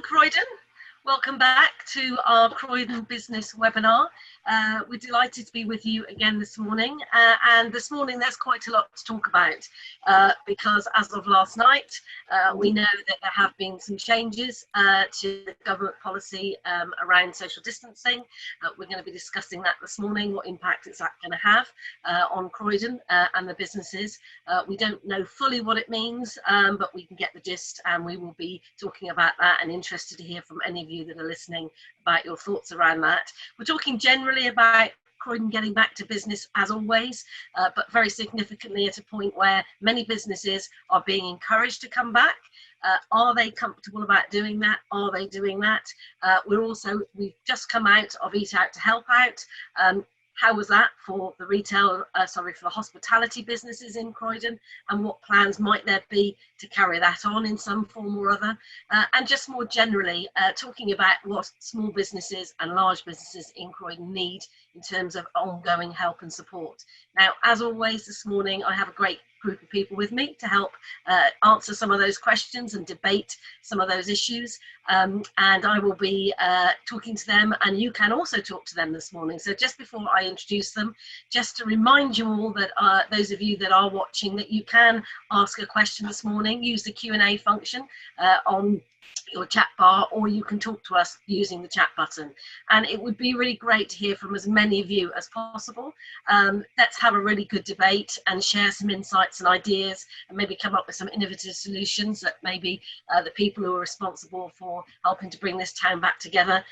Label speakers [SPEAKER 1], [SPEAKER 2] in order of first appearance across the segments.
[SPEAKER 1] morning, Croydon. Welcome back to our Croydon Business Webinar. We're delighted to be with you again this morning. And this morning there's quite a lot to talk about because as of last night, we know that there have been some changes to government policy around social distancing. We're going to be discussing that this morning, what impact is that going to have on Croydon and the businesses. We don't know fully what it means, but we can get the gist, and we will be talking about that and interested to hear from any of you that are listening about your thoughts around that. We're talking generally about Croydon getting back to business as always, but very significantly at a point where many businesses are being encouraged to come back. Are they comfortable about doing that? Are they doing that? We've just come out of Eat Out to Help Out. How was that for the for the hospitality businesses in Croydon, and what plans might there be to carry that on in some form or other? And just more generally, talking about what small businesses and large businesses in Croydon need in terms of ongoing help and support. Now, as always, this morning, I have a great group of people with me to help answer some of those questions and debate some of those issues. And I will be talking to them, and you can also talk to them this morning. So just before I introduce them, just to remind you all that those of you that are watching, that you can ask a question this morning, use the Q&A function on your chat bar, or you can talk to us using the chat button. And it would be really great to hear from as many of you as possible. Let's have a really good debate and share some insights and ideas, and maybe come up with some innovative solutions that maybe the people who are responsible for helping to bring this town back together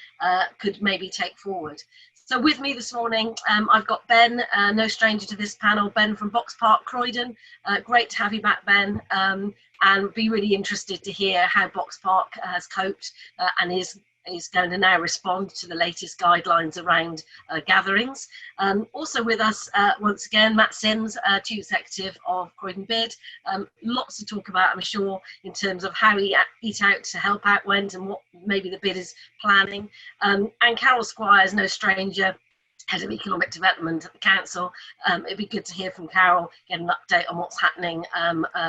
[SPEAKER 1] could maybe take forward. So with me this morning, I've got Ben, no stranger to this panel, Ben from Box Park Croydon. Great to have you back, Ben. And be really interested to hear how Box Park has coped and is going to now respond to the latest guidelines around gatherings. Also with us once again, Matt Sims, Chief Executive of Croydon Bid. Lots to talk about, I'm sure, in terms of how Eat Out to Help Out went and what maybe the bid is planning. And Carol Squires, no stranger, Head of Economic Development at the Council. It'd be good to hear from Carol, get an update on what's happening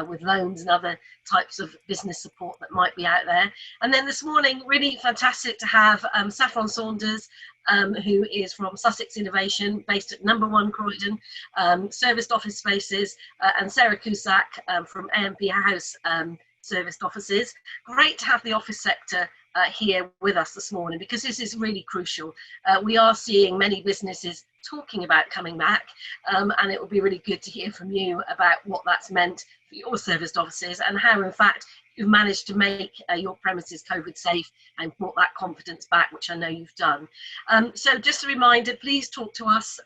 [SPEAKER 1] with loans and other types of business support that might be out there. And then this morning, really fantastic to have Saffron Saunders, who is from Sussex Innovation, based at number 1 Croydon, serviced office spaces, and Sarah Cusack from AMP House serviced offices. Great to have the office sector here with us this morning, because this is really crucial. We are seeing many businesses talking about coming back, and it will be really good to hear from you about what that's meant for your serviced offices, and how in fact you've managed to make your premises COVID safe and brought that confidence back, which I know you've done. So just a reminder, please talk to us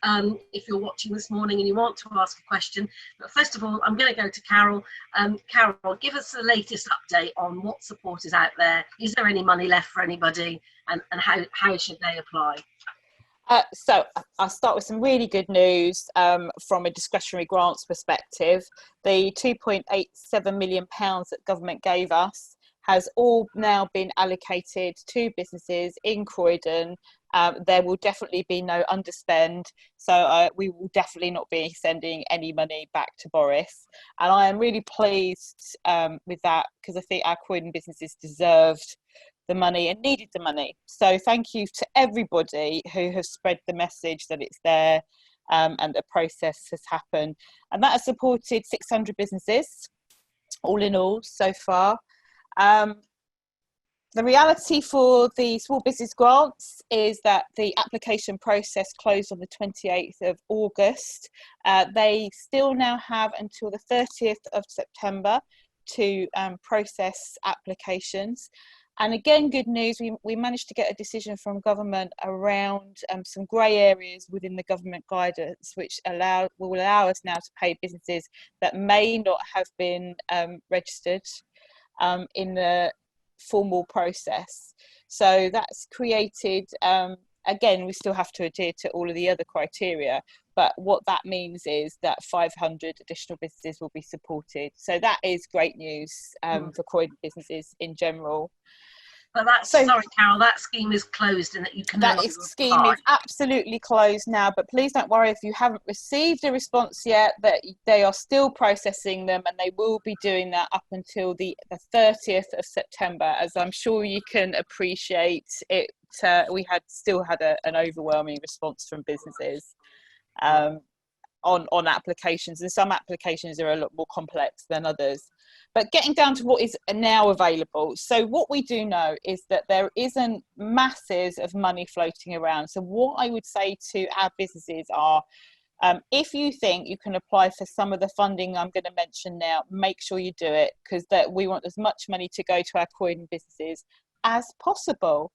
[SPEAKER 1] if you're watching this morning and you want to ask a question. But first of all, I'm going to go to Carol. Carol, give us the latest update on what support is out there. Is there any money left for anybody, and how should they apply?
[SPEAKER 2] So I'll start with some really good news from a discretionary grants perspective. The £2.87 million that government gave us has all now been allocated to businesses in Croydon. There will definitely be no underspend, so we will definitely not be sending any money back to Boris. And I am really pleased with that, because I think our Croydon businesses deserved the money and needed the money. So thank you to everybody who has spread the message that it's there, and the process has happened. And that has supported 600 businesses, all in all, so far. The reality for the small business grants is that the application process closed on the 28th of August. They still now have until the 30th of September to process applications. And again, good news, we managed to get a decision from government around some grey areas within the government guidance, which will allow us now to pay businesses that may not have been registered in the formal process. So that's created, again, we still have to adhere to all of the other criteria, but what that means is that 500 additional businesses will be supported. So that is great news for Croydon businesses in general.
[SPEAKER 1] But that's,
[SPEAKER 2] So
[SPEAKER 1] sorry, Carol, that scheme is closed and that you can no
[SPEAKER 2] that
[SPEAKER 1] longer
[SPEAKER 2] scheme
[SPEAKER 1] apply.
[SPEAKER 2] is absolutely closed now, but please don't worry if you haven't received a response yet, that they are still processing them, and they will be doing that up until the 30th of September. As I'm sure you can appreciate, it we still had an overwhelming response from businesses on applications, and some applications are a lot more complex than others. But getting down to what is now available, so what we do know is that there isn't masses of money floating around. So what I would say to our businesses are, if you think you can apply for some of the funding I'm going to mention now, make sure you do it, because that we want as much money to go to our Croydon businesses as possible.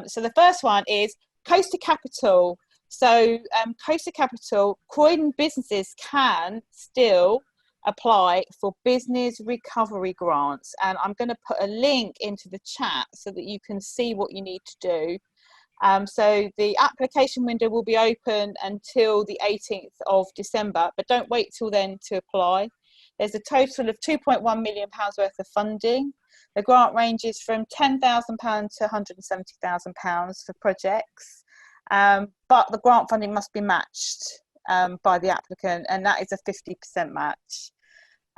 [SPEAKER 2] So the first one is Coaster Capital. So Coaster Capital, Croydon businesses can still apply for business recovery grants, and I'm going to put a link into the chat so that you can see what you need to do. So the application window will be open until the 18th of December, but don't wait till then to apply. There's a total of £2.1 million worth of funding. The grant ranges from £10,000 to £170,000 for projects. But the grant funding must be matched by the applicant, and that is a 50% match.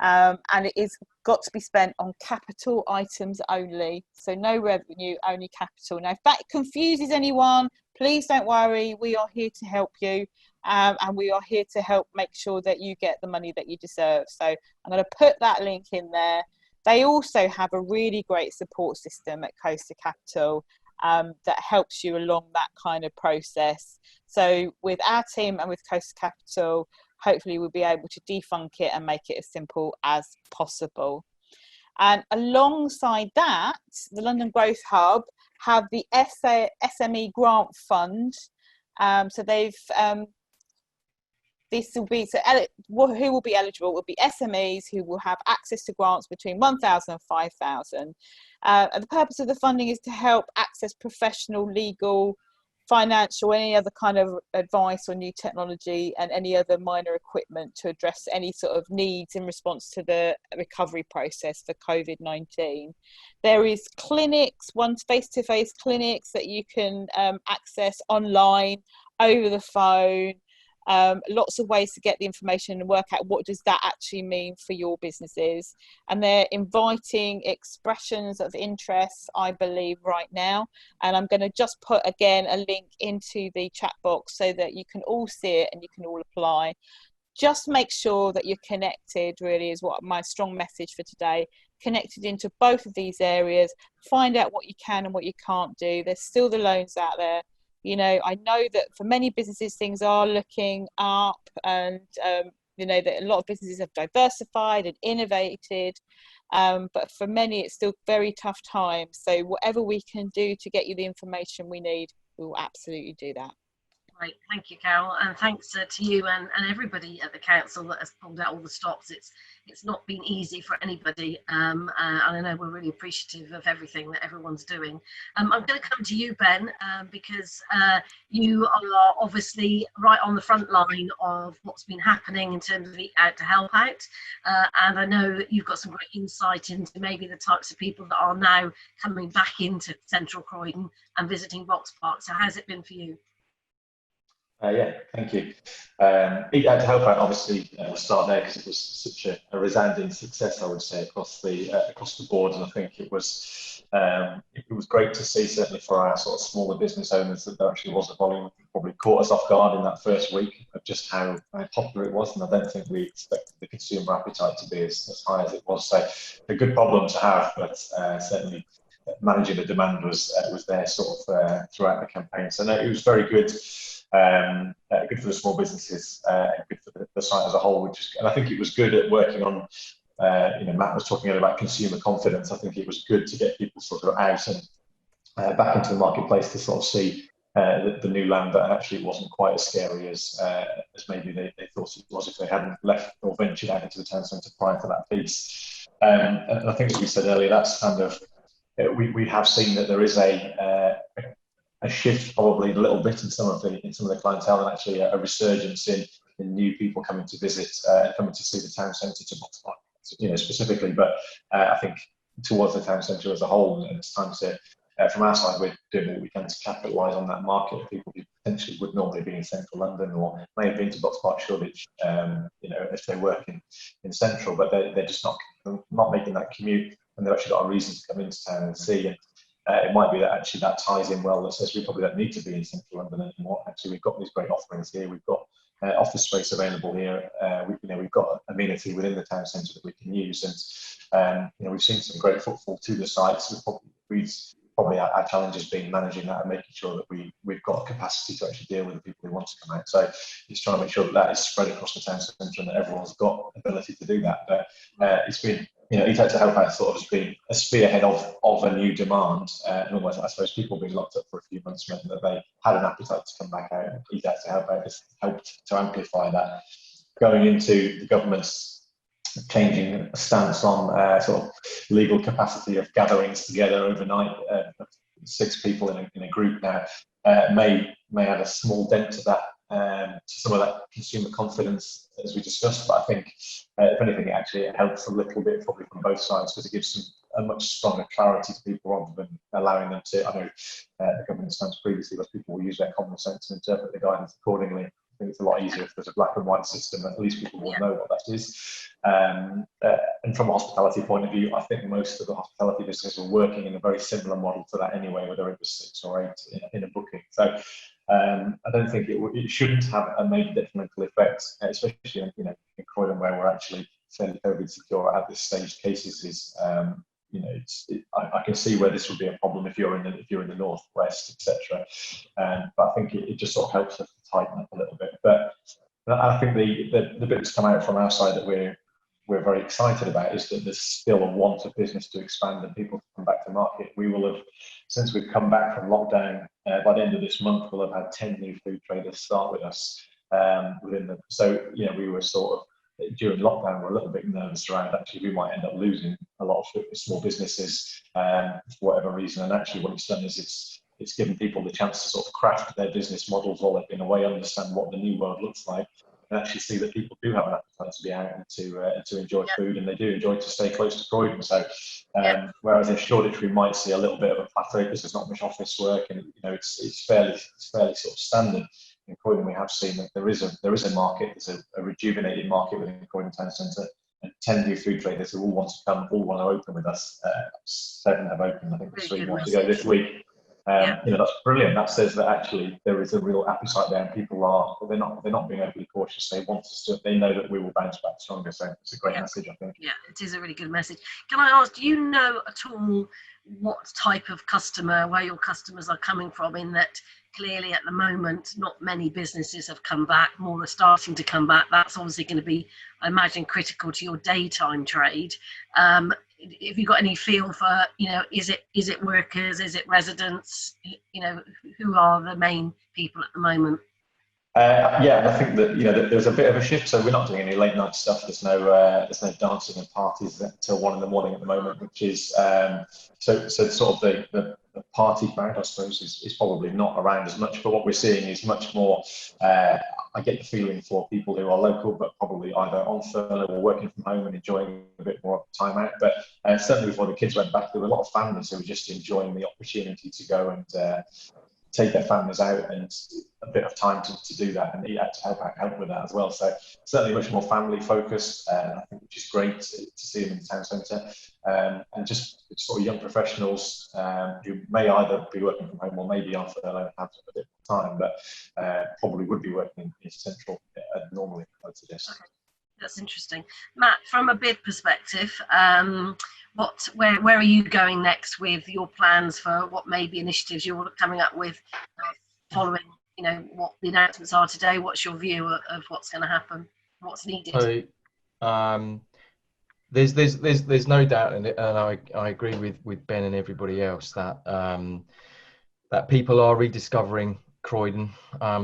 [SPEAKER 2] And it is got to be spent on capital items only, so no revenue, only capital. Now, if that confuses anyone, please don't worry, we are here to help you, and we are here to help make sure that you get the money that you deserve. So I'm going to put that link in there. They also have a really great support system at Coaster Capital that helps you along that kind of process. So with our team and with Coaster Capital, hopefully we'll be able to defunk it and make it as simple as possible. And alongside that, the London Growth Hub have the SME Grant Fund. So they've this will be, so who will be eligible will be SMEs who will have access to grants between 1,000 and 5,000. And the purpose of the funding is to help access professional, legal, financial, any other kind of advice on new technology and any other minor equipment to address any sort of needs in response to the recovery process for COVID-19. There is clinics, face-to-face clinics that you can access online, over the phone. Lots of ways to get the information and work out what does that actually mean for your businesses, and they're inviting expressions of interest, I believe, right now, and I'm going to just put again a link into the chat box so that you can all see it and you can all apply. Just make sure that you're connected, really is what my strong message for today. Connected into both of these areas, find out what you can and what you can't do. There's still the loans out there. You know, I know that for many businesses, things are looking up, and, you know, that a lot of businesses have diversified and innovated, but for many, it's still very tough times. So whatever we can do to get you the information we need, we will absolutely do that.
[SPEAKER 1] Right, thank you, Carol, and thanks to you and everybody at the council that has pulled out all the stops. It's not been easy for anybody, and I know we're really appreciative of everything that everyone's doing. I'm going to come to you, Ben, because you are obviously right on the front line of what's been happening in terms of Eat Out to Help Out, and I know that you've got some great insight into maybe the types of people that are now coming back into central Croydon and visiting Box Park. So how's it been for you?
[SPEAKER 3] Yeah, thank you. Eat Out to Help Out, obviously, we'll start there because it was such a resounding success, I would say, across the board. And I think it was great to see, certainly for our sort of smaller business owners, that there actually was a volume. It probably caught us off guard in that first week of just how popular it was, and I don't think we expected the consumer appetite to be as high as it was. So a good problem to have, but certainly managing the demand was there sort of throughout the campaign. So no, it was very good. Good for the small businesses, good for the site as a whole, and I think it was good at working on, you know, Matt was talking about consumer confidence. I think it was good to get people sort of out and back into the marketplace to sort of see the new land, that actually it wasn't quite as scary as maybe they thought it was if they hadn't left or ventured out into the town centre prior to that piece. And I think, as we said earlier, that's kind of, we have seen that there is a shift probably a little bit in some of the clientele, and actually a resurgence in new people coming to visit and coming to see the town centre, to Box Park, you know, specifically, but I think towards the town centre as a whole, and it's time to from our side, we're doing what we can to capitalise on that market. People who potentially would normally be in central London or may have been to Box Park Shoreditch, if they work in central, but they're just not making that commute, and they've actually got a reason to come into town and see. And it might be that actually that ties in well, that says we probably don't need to be in central London anymore. Actually, we've got these great offerings here. We've got office space available here. We've got amenity within the town centre that we can use, and we've seen some great footfall to the sites. Probably our challenge has been managing that and making sure that we've got capacity to actually deal with the people who want to come out. So it's trying to make sure that is spread across the town centre and that everyone's got ability to do that. But it's been, Eat Out to Help Out sort of has been a spearhead of a new demand, and almost, I suppose, people being locked up for a few months meant that they had an appetite to come back out, and Eat Out to Help Out has helped to amplify that. Going into the government's changing stance on sort of legal capacity of gatherings together overnight, 6 people in a group now, may add a small dent to that, to some of that consumer confidence, as we discussed. But I think, if anything, it helps a little bit, probably from both sides, because it gives a much stronger clarity to people rather than allowing them to. I know the government stance previously was people will use their common sense and interpret the guidance accordingly. I think it's a lot easier if there's a black and white system. At least people will know what that is. And from a hospitality point of view, I think most of the hospitality businesses were working in a very similar model to that anyway, whether it was 6 or 8 in a booking. So I don't think it shouldn't have a major detrimental effect, especially in Croydon, where we're actually fairly COVID secure at this stage. Cases is I can see where this would be a problem if you're in the northwest, etc. But I think it just sort of helps us to tighten up a little bit. But I think the bit that's come out from our side that we're very excited about is that there's still a want of business to expand and people to come back to market. We will have, since we've come back from lockdown, by the end of this month, we'll have had 10 new food traders start with us. We were sort of, during lockdown, we're a little bit nervous around actually we might end up losing a lot of small businesses for whatever reason. And actually what it's done is it's given people the chance to sort of craft their business models while they've been away, understand what the new world looks like, and actually see that people do have an appetite to be out and to enjoy food, and they do enjoy to stay close to Croydon. So whereas in Shoreditch we might see a little bit of a plateau because there's not much office work, and it's fairly sort of standard. In Croydon, we have seen that there is a market, there's a rejuvenated market within Croydon Town Centre, and 10 new food traders who all want to come, all want to open with us. 7 have opened, I think 3 more to go this week. That's brilliant. That says that actually there is a real appetite there, and people they're not being overly cautious. They want to. They know that we will bounce back stronger. So it's a great message, I think. Yeah,
[SPEAKER 1] it is a really good message. Can I ask, do you know at all what type of customer, where your customers are coming from? In that, clearly at the moment, not many businesses have come back. More are starting to come back. That's obviously going to be, I imagine, critical to your daytime trade. Have you got any feel for, is it workers, is it residents? Who are the main people at the moment?
[SPEAKER 3] I think that there's a bit of a shift. So we're not doing any late night stuff. There's no dancing and parties until 1 a.m. at the moment, which is so sort of the party crowd, I suppose, is probably not around as much. But what we're seeing is much more. I get the feeling for people who are local, but probably either on furlough or working from home and enjoying a bit more time out. But certainly before the kids went back, there were a lot of families who were just enjoying the opportunity to go and take their families out, and a bit of time to do that, and Eat Out to help with that as well. So certainly much more family focused, I think, which is great to see them in the town centre, and just sort of young professionals who may either be working from home or maybe on furlough and have a bit of time, but probably would be working in central normally, I'd suggest.
[SPEAKER 1] Okay. That's interesting. Matt, from a bid perspective, where are you going next with your plans for what maybe initiatives you're coming up with following, what the announcements are today? What's your view of what's going to happen? What's needed?
[SPEAKER 4] So, there's no doubt in it, and I agree with Ben and everybody else that people are rediscovering Croydon.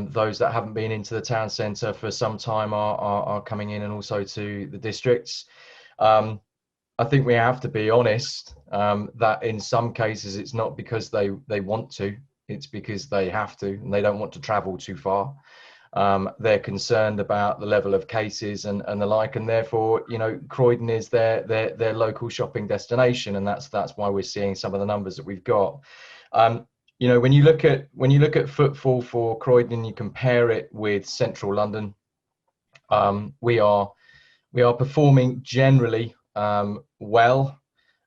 [SPEAKER 4] Those that haven't been into the town centre for some time are coming in, and also to the districts. I think we have to be honest that in some cases it's not because they want to, it's because they have to, and they don't want to travel too far. They're concerned about the level of cases and the like, and therefore, Croydon is their local shopping destination, and that's why we're seeing some of the numbers that we've got. You know, when you look at footfall for Croydon, you compare it with Central London. We are performing generally well.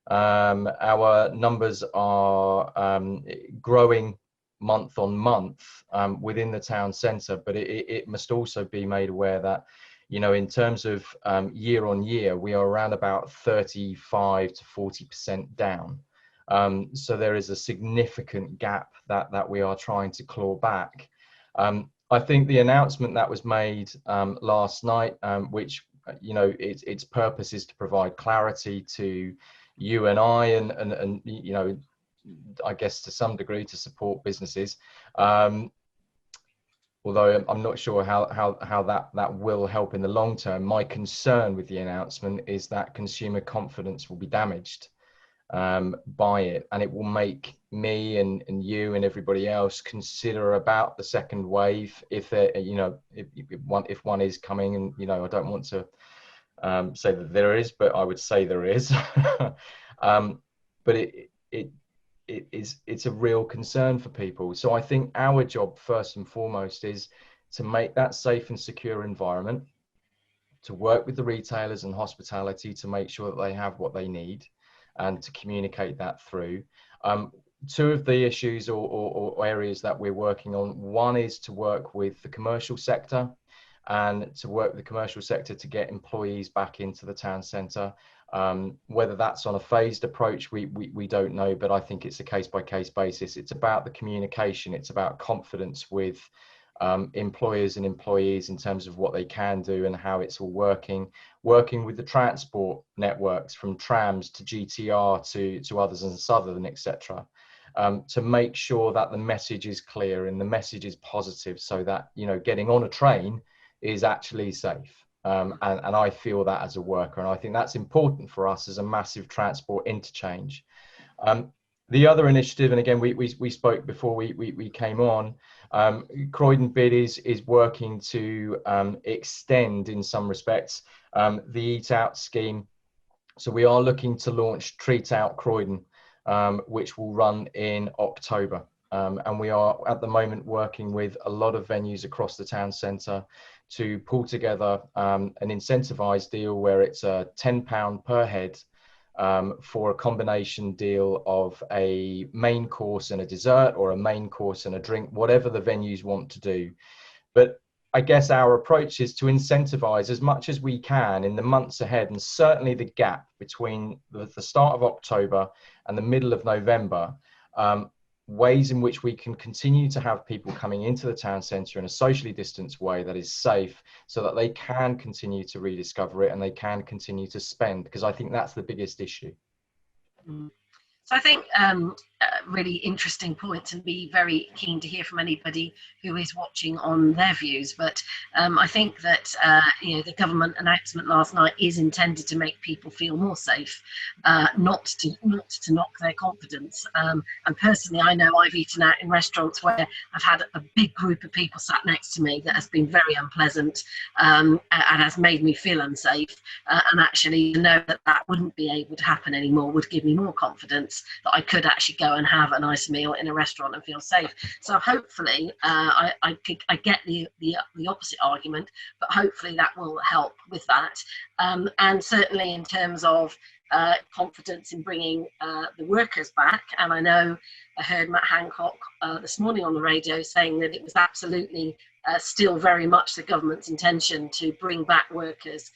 [SPEAKER 4] Our numbers are growing month on month within the town centre, but it must also be made aware that, you know, in terms of year on year, we are around about 35 to 40% down. So there is a significant gap that we are trying to claw back. I think the announcement that was made last night, which, you know, its purpose is to provide clarity to you and I, and you know, I guess to some degree to support businesses. Although I'm not sure how that will help in the long term. My concern with the announcement is that consumer confidence will be damaged by it, and it will make me and you and everybody else consider about the second wave, if there, you know, if one is coming. And, you know, I don't want to say that there is, but I would say there is. But it's a real concern for people. So I think our job first and foremost is to make that safe and secure environment, to work with the retailers and hospitality to make sure that they have what they need, and to communicate that through. Two of the issues or areas that we're working on, one is to work with the commercial sector, and to work with the commercial sector to get employees back into the town centre. Whether that's on a phased approach, we don't know, but I think it's a case-by-case basis. It's about the communication, it's about confidence with employers and employees in terms of what they can do and how it's all working with the transport networks, from trams to GTR to others and Southern, etc., to make sure that the message is clear and the message is positive, so that, you know, getting on a train is actually safe. And I feel that as a worker, and I think that's important for us as a massive transport interchange. The other initiative, and again, we spoke before we came on, Croydon Bid is working to extend, in some respects, the Eat Out scheme. So we are looking to launch Treat Out Croydon, which will run in October. And we are at the moment working with a lot of venues across the town centre to pull together an incentivised deal where it's £10 per head for a combination deal of a main course and a dessert, or a main course and a drink, whatever the venues want to do. But I guess our approach is to incentivise as much as we can in the months ahead, and certainly the gap between the start of October and the middle of November, ways in which we can continue to have people coming into the town centre in a socially distanced way that is safe, so that they can continue to rediscover it and they can continue to spend, because I think that's the biggest issue.
[SPEAKER 1] So I think really interesting points, and be very keen to hear from anybody who is watching on their views. But I think that you know, the government announcement last night is intended to make people feel more safe, not to knock their confidence. And personally, I know I've eaten out in restaurants where I've had a big group of people sat next to me that has been very unpleasant, and has made me feel unsafe. And actually, to know that that wouldn't be able to happen anymore would give me more confidence that I could actually go and have a nice meal in a restaurant and feel safe. So hopefully, I get the opposite argument, but hopefully that will help with that. And certainly in terms of confidence in bringing the workers back, and I know I heard Matt Hancock this morning on the radio saying that it was absolutely still very much the government's intention to bring back workers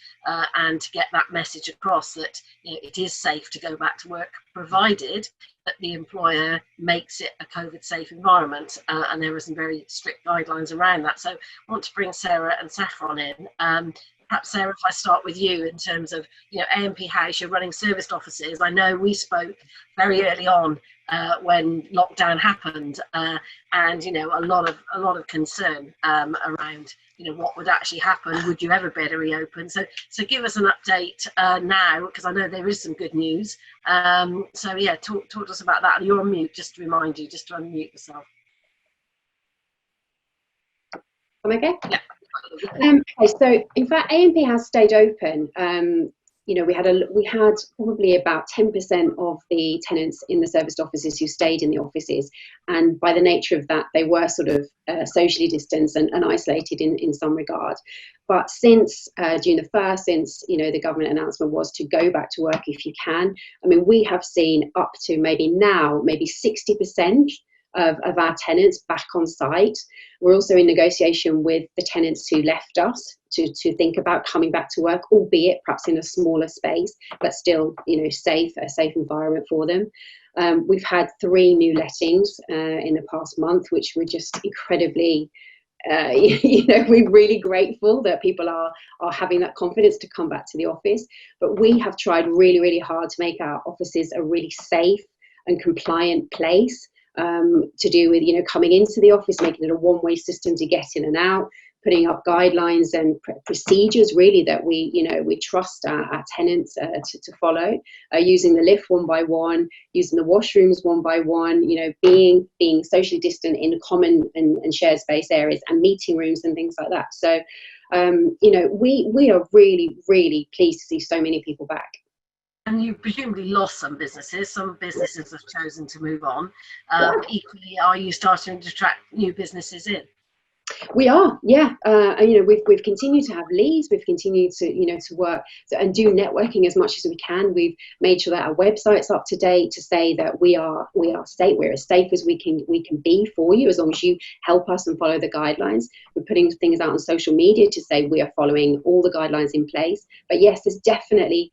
[SPEAKER 1] and to get that message across that, you know, it is safe to go back to work, provided that the employer makes it a COVID safe environment, and there are some very strict guidelines around that. So I want to bring Sarah and Saffron in. Perhaps, Sarah, if I start with you in terms of, you know, A&P House, you're running serviced offices. I know we spoke very early on when lockdown happened, and, you know, a lot of concern around, you know, what would actually happen. Would you ever be able to reopen? So give us an update now, because I know there is some good news. So yeah, talk to us about that. You're on mute, just to remind you, just to unmute yourself.
[SPEAKER 5] Am I okay?
[SPEAKER 1] Yeah.
[SPEAKER 5] Okay, so in fact, A&P has stayed open you know, we had probably about 10% of the tenants in the serviced offices who stayed in the offices, and by the nature of that, they were sort of socially distanced and isolated in some regard. But since June the 1st, since, you know, the government announcement was to go back to work if you can, I mean, we have seen up to maybe 60% of our tenants back on site. We're also in negotiation with the tenants who left us to think about coming back to work, albeit perhaps in a smaller space, but still, you know, a safe environment for them. We've had 3 new lettings in the past month, which we're just incredibly, you know, we're really grateful that people are having that confidence to come back to the office. But we have tried really, really hard to make our offices a really safe and compliant place, to do with, you know, coming into the office, making it a one-way system to get in and out, putting up guidelines and procedures really that we trust our tenants to follow, using the lift one by one, using the washrooms one by one, you know, being socially distant in common and shared space areas and meeting rooms and things like that. So, you know, we are really, really pleased to see so many people back.
[SPEAKER 1] And you presumably lost some businesses. Some businesses have chosen to move on. But equally, are you starting to attract new businesses in?
[SPEAKER 5] We are, yeah. And, you know, we've continued to have leads. We've continued to, you know, to work and do networking as much as we can. We've made sure that our website's up to date to say that we are safe. We're as safe as we can be for you, as long as you help us and follow the guidelines. We're putting things out on social media to say we are following all the guidelines in place. But yes, there's definitely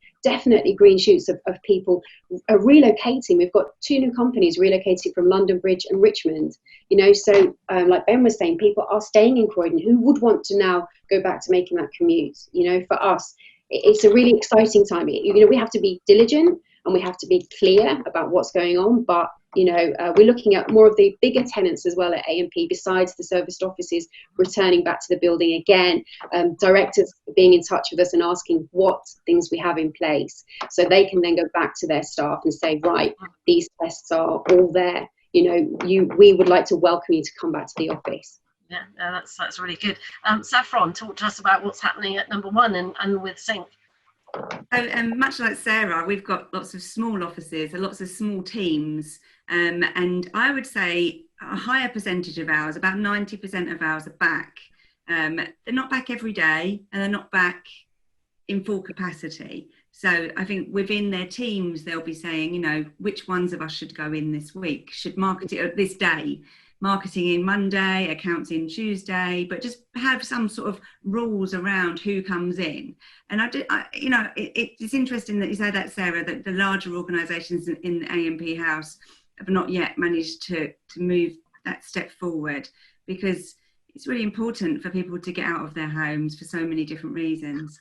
[SPEAKER 5] green shoots of people relocating. We've got 2 new companies relocating from London Bridge and Richmond, you know, so like Ben was saying, people are staying in Croydon who would want to now go back to making that commute. You know, for us, it's a really exciting time. You know, we have to be diligent and we have to be clear about what's going on, but you know, we're looking at more of the bigger tenants as well at A&P, besides the serviced offices returning back to the building again, directors being in touch with us and asking what things we have in place, so they can then go back to their staff and say, right, these tests are all there. You know, we would like to welcome you to come back to the office.
[SPEAKER 1] Yeah, that's really good. Saffron, talk to us about what's happening at number 1 and with Sync.
[SPEAKER 6] So, much like Sarah, we've got lots of small offices and lots of small teams, and I would say a higher percentage of ours, about 90% of ours, are back. They're not back every day, and they're not back in full capacity. So I think within their teams, they'll be saying, you know, which ones of us should go in this week, should market it this day, marketing in Monday, accounts in Tuesday, but just have some sort of rules around who comes in. And you know, it's interesting that you say that, Sarah, that the larger organisations in the A&P house have not yet managed to move that step forward, because it's really important for people to get out of their homes for so many different reasons.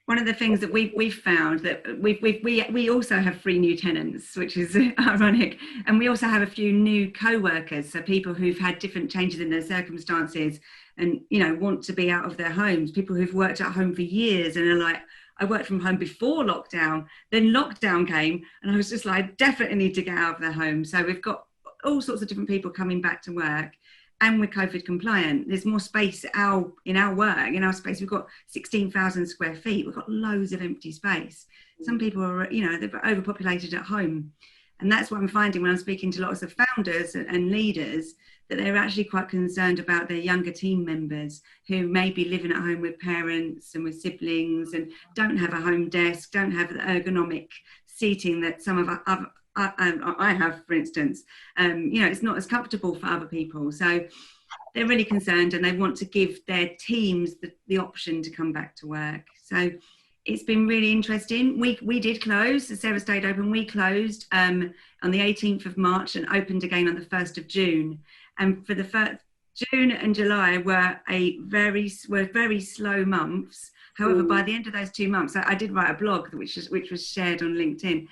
[SPEAKER 6] One of the things that we've found that we also have 3 new tenants, which is ironic, and we also have a few new co-workers, so people who've had different changes in their circumstances and, you know, want to be out of their homes, people who've worked at home for years and are like, I worked from home before lockdown, then lockdown came and I was just like, I definitely need to get out of their home. So we've got all sorts of different people coming back to work. And we're COVID compliant. There's more space in our space. We've got 16,000 square feet. We've got loads of empty space. Some people are, you know, they're overpopulated at home. And that's what I'm finding when I'm speaking to lots of founders and leaders, that they're actually quite concerned about their younger team members who may be living at home with parents and with siblings and don't have a home desk, don't have the ergonomic seating that some of I have, for instance. You know, it's not as comfortable for other people. So they're really concerned and they want to give their teams the option to come back to work. So it's been really interesting. We did close, Sarah stayed open. We closed on the 18th of March and opened again on the 1st of June. And for the first, June and July were very slow months. However, by the end of those 2 months, I did write a blog which was shared on LinkedIn.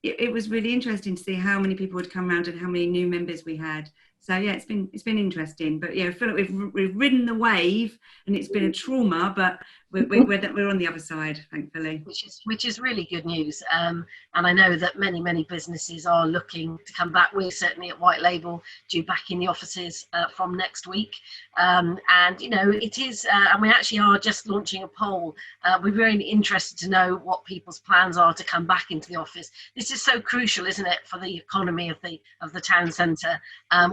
[SPEAKER 6] It was really interesting to see how many people would come around and how many new members we had. So yeah, it's been interesting. But yeah, I feel like we've ridden the wave, and it's been a trauma, but we're on the other side, thankfully.
[SPEAKER 1] Which is really good news. And I know that many businesses are looking to come back. We're certainly at White Label due back in the offices from next week. And you know, it is, and we actually are just launching a poll. We're very interested to know what people's plans are to come back into the office. This is so crucial, isn't it, for the economy of the town centre,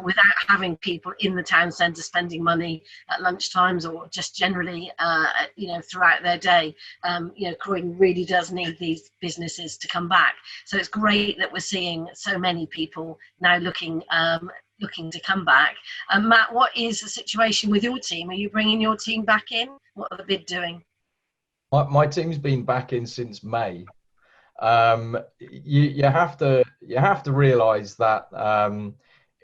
[SPEAKER 1] without having people in the town centre spending money at lunchtimes or just generally, you know, throughout their day. You know, Croydon really does need these businesses to come back. So it's great that we're seeing so many people now looking to come back. Matt, what is the situation with your team? Are you bringing your team back in? What are the bid doing?
[SPEAKER 4] My team's been back in since May. You have to realise that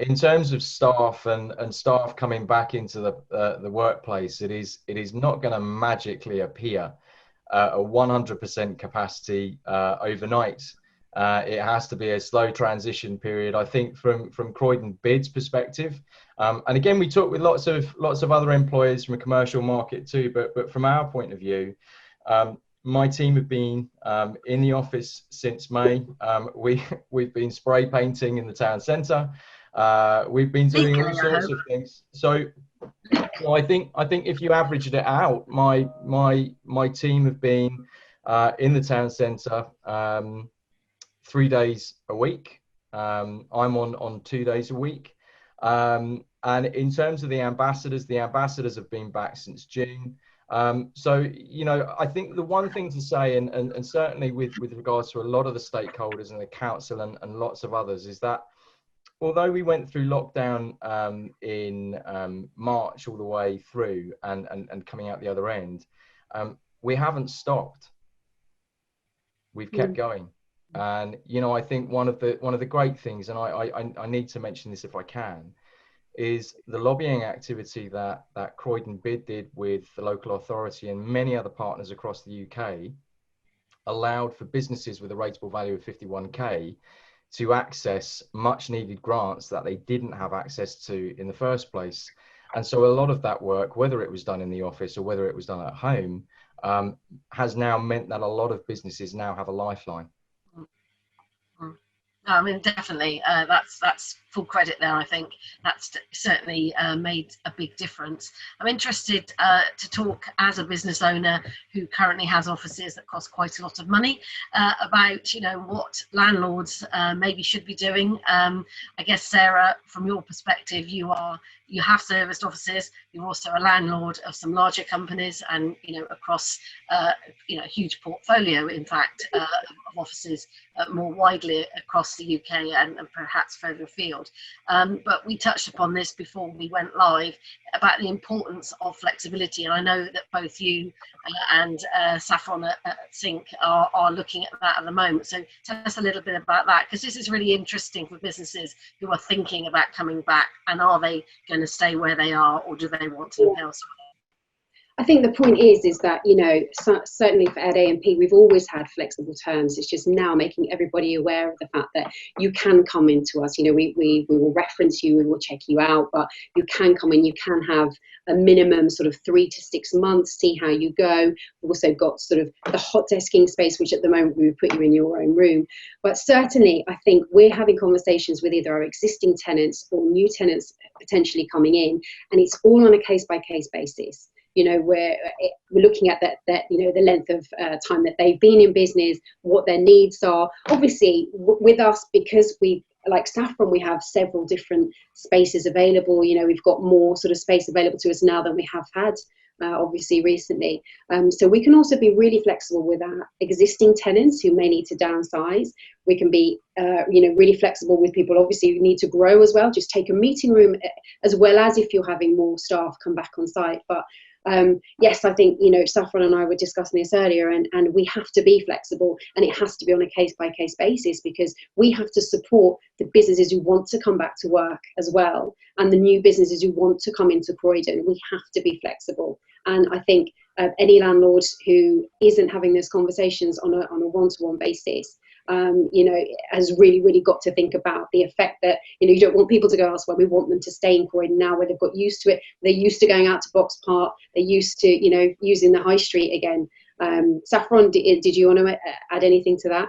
[SPEAKER 4] in terms of staff and staff coming back into the workplace, it is not going to magically appear a 100% capacity overnight. It has to be a slow transition period, I think, from Croydon Bid's perspective. And again, we talk with lots of other employers from a commercial market too, but from our point of view, my team have been in the office since May. We've been spray painting in the town centre. We've been doing all sorts of things. So I think if you averaged it out, my team have been in the town centre 3 days a week. I'm on 2 days a week. And in terms of the ambassadors have been back since June. So, you know, I think the one thing to say, and certainly with regards to a lot of the stakeholders and the council and lots of others, is that although we went through lockdown in March all the way through and coming out the other end, we haven't stopped. We've kept going. And, you know, I think one of the great things, and I need to mention this if I can, is the lobbying activity that Croydon Bid did with the local authority and many other partners across the UK allowed for businesses with a rateable value of 51k to access much needed grants that they didn't have access to in the first place. And so a lot of that work, whether it was done in the office or whether it was done at home, has now meant that a lot of businesses now have a lifeline.
[SPEAKER 1] I mean, definitely, that's full credit there. I think that's certainly made a big difference. I'm interested to talk as a business owner who currently has offices that cost quite a lot of money about, you know, what landlords maybe should be doing. I guess, Sarah, from your perspective, you have serviced offices. You're also a landlord of some larger companies, and you know, across you know, a huge portfolio, in fact, of offices more widely across the UK and perhaps further afield. But we touched upon this before we went live about the importance of flexibility, and I know that both you and Saffron at Sync are looking at that at the moment. So tell us a little bit about that, because this is really interesting for businesses who are thinking about coming back, and are they going to stay where they are, or do they want to look elsewhere?
[SPEAKER 5] I think the point is that, you know, certainly for Ed A&P, we've always had flexible terms. It's just now making everybody aware of the fact that you can come into us. You know, we will reference you, we will check you out, but you can come in, you can have a minimum sort of 3 to 6 months, see how you go. We've also got sort of the hot desking space, which at the moment we would put you in your own room. But certainly, I think we're having conversations with either our existing tenants or new tenants potentially coming in, and it's all on a case-by-case basis. You know, we're looking at that, you know, the length of time that they've been in business, what their needs are. Obviously, with us, because we, like Saffron, we have several different spaces available. You know, we've got more sort of space available to us now than we have had, obviously, recently. So we can also be really flexible with our existing tenants who may need to downsize. We can be, you know, really flexible with people, obviously, who need to grow as well. Just take a meeting room, as well as if you're having more staff come back on site. But yes, I think, you know, Saffron and I were discussing this earlier, and we have to be flexible, and it has to be on a case-by-case basis, because we have to support the businesses who want to come back to work as well, and the new businesses who want to come into Croydon. We have to be flexible. And I think any landlord who isn't having those conversations on a one-to-one basis has really got to think about the effect that, you don't want people to go elsewhere. We want them to stay in Croydon now, where they've got used to it. They're used to going out to Box Park. They're used to, using the high street again. Saffron, did you want to add anything to that?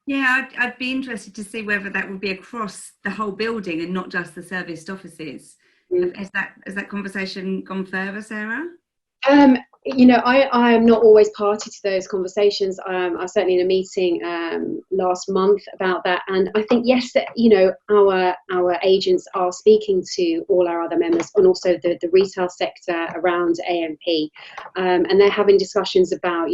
[SPEAKER 6] Yeah, I'd be interested to see whether that would be across the whole building and not just the serviced offices. Has that conversation gone further, Sarah?
[SPEAKER 5] I am not always party to those conversations. I was certainly in a meeting last month about that, and I think yes, our agents are speaking to all our other members, and also the retail sector around AMP, and they're having discussions about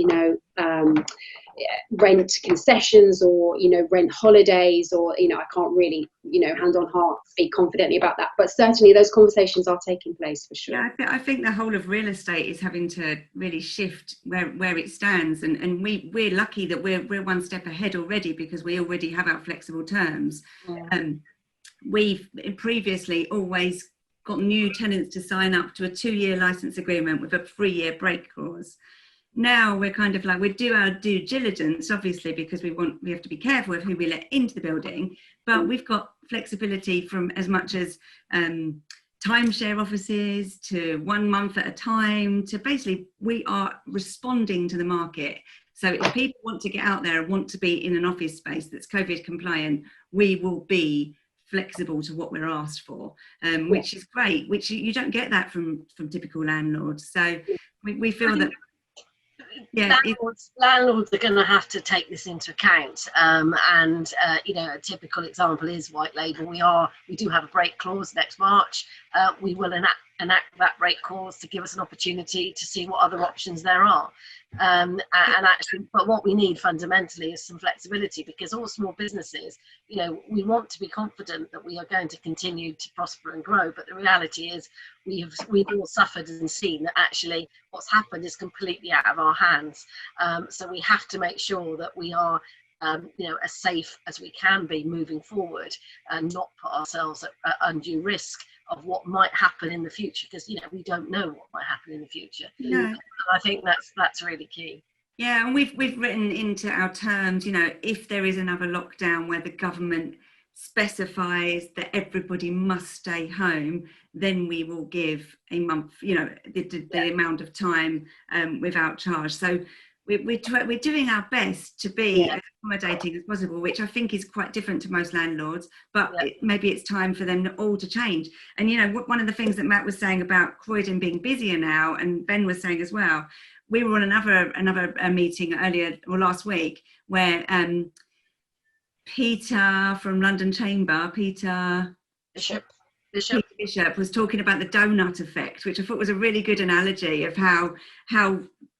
[SPEAKER 5] rent concessions or rent holidays, or I can't really hand on heart speak confidently about that, but certainly those conversations are taking place for sure.
[SPEAKER 6] Yeah, I think the whole of real estate is having to really shift where it stands, and we're lucky that we're one step ahead already, because we already have our flexible terms. We've previously always got new tenants to sign up to a 2-year license agreement with a 3-year break clause. Now we're kind of like, we do our due diligence, obviously, because we have to be careful of who we let into the building, but we've got flexibility from as much as timeshare offices to 1 month at a time, to basically we are responding to the market. So if people want to get out there and want to be in an office space that's COVID compliant, we will be flexible to what we're asked for, which is great, which you don't get that from typical landlords. So we feel that
[SPEAKER 1] landlords are going to have to take this into account, a typical example is white label. We do have a break clause next March. We will enact that break clause to give us an opportunity to see what other options there are, but what we need fundamentally is some flexibility, because all small businesses, we want to be confident that we are going to continue to prosper and grow, but the reality is we've all suffered and seen that actually what's happened is completely out of our hands. So we have to make sure that we are as safe as we can be moving forward, and not put ourselves at undue risk of what might happen in the future, because we don't know what might happen in the future. And I think that's really key.
[SPEAKER 6] Yeah, and we've written into our terms, if there is another lockdown where the government specifies that everybody must stay home, then we will give a month, the amount of time without charge. So we're doing our best to be as accommodating as possible, which I think is quite different to most landlords, but maybe it's time for them all to change. And one of the things that Matt was saying about Croydon being busier now, and Ben was saying as well, we were on another meeting last week where Peter from London Chamber, Peter Bishop was talking about the donut effect, which I thought was a really good analogy of how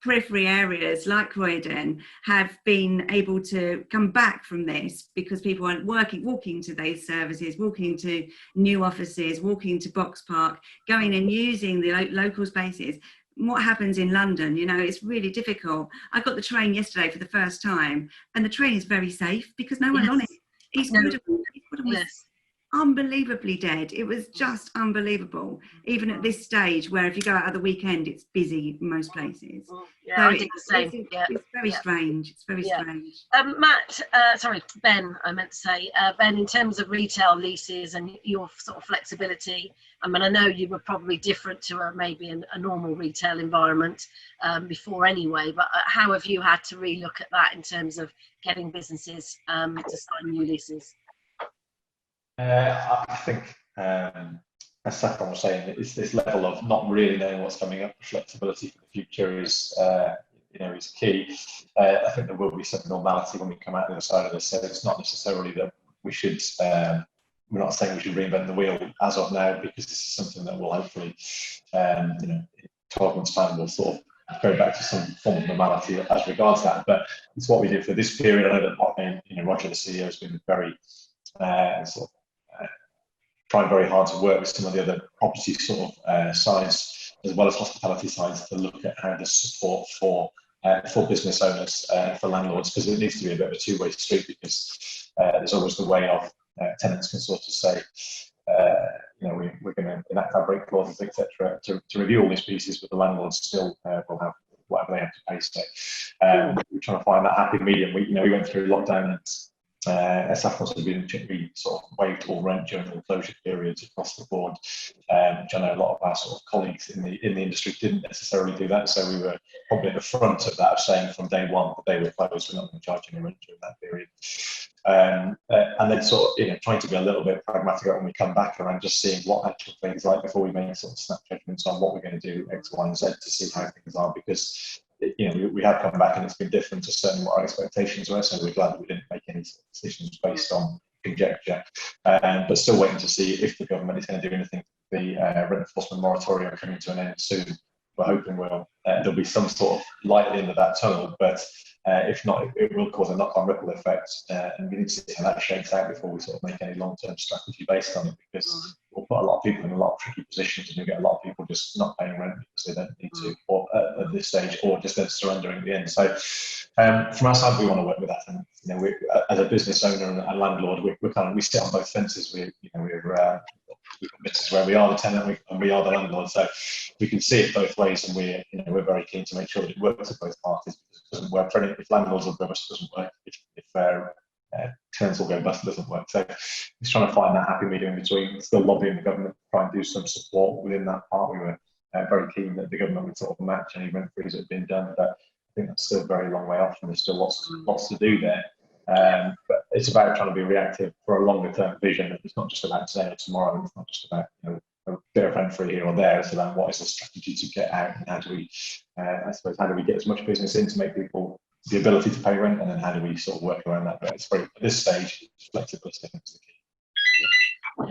[SPEAKER 6] periphery areas like Croydon have been able to come back from this, because people aren't walking to these services, walking to new offices, walking to Box Park, going and using the local spaces. What happens in London, it's really difficult. I got the train yesterday for the first time, and the train is very safe because no one's on it. East Croydon was unbelievably dead. It was just unbelievable, even at this stage where if you go out at the weekend it's busy in most places.
[SPEAKER 1] I think the same.
[SPEAKER 6] It's very strange. It's very strange.
[SPEAKER 1] Ben, I meant to say, Ben, in terms of retail leases and your sort of flexibility, I know you were probably different to maybe a normal retail environment before anyway, but how have you had to relook at that in terms of getting businesses to sign new leases?
[SPEAKER 3] I think, as Saffron was saying, it's this level of not really knowing what's coming up. Flexibility for the future is key. I think there will be some normality when we come out the other side of this. So it's not necessarily that we should. We're not saying we should reinvent the wheel as of now, because this is something that will hopefully, 12 months' time, we'll sort of go back to some form of normality as regards that. But it's what we did for this period. I know that Roger, the CEO, has been very trying very hard to work with some of the other property sides, as well as hospitality sides, to look at how to support for business owners, for landlords, because it needs to be a bit of a two-way street, because there's always the way of tenants can sort of say, we're going to enact our break clauses, etc., to review all these pieces, but the landlords still will have whatever they have to pay. So we're trying to find that happy medium. We went through lockdown, and Staff also been sort of waived all rent during all closure periods across the board, which I know a lot of our sort of colleagues in the industry didn't necessarily do that. So we were probably at the front of that, of saying from day one that they were closed, we're not going to charge any rent during that period. And then sort of trying to be a little bit pragmatic when we come back around, just seeing what actual things like before we make sort of snap judgments on what we're going to do X, Y, and Z to see how things are, because we have come back and it's been different to certainly what our expectations were. So we're glad that we didn't make any sort of decisions based on conjecture, but still waiting to see if the government is going to do anything. The rent enforcement moratorium coming to an end soon. We're hoping there'll be some sort of light at the end of that tunnel, but if not, it will cause a knock-on ripple effect, and we need to see how that shakes out before we sort of make any long-term strategy based on it, because we'll put a lot of people in a lot of tricky positions, and you get a lot of people just not paying rent because they don't need to, or at this stage, or just then surrendering at the end. So from our side, we want to work with that, and we, as a business owner and landlord, we sit on both fences. We've got businesses where we are the tenant and we are the landlord, so we can see it both ways, and we're very keen to make sure that it works for both parties. Because it doesn't work for any, if landlords will go bust, it doesn't work. If tenants will go bust, it doesn't work. So it's trying to find that happy medium in between. Still lobbying the government to try and do some support within that part. We were very keen that the government would sort of match any rent freeze that had been done, but I think that's still a very long way off, and there's still lots to do there. But it's about trying to be reactive for a longer term vision. It's not just about today or tomorrow. It's not just about a bit of rent free here or there. It's about what is the strategy to get out, and how do we, how do we get as much business in to make people the ability to pay rent, and then how do we sort of work around that? But it's very, at this stage, flexibility is the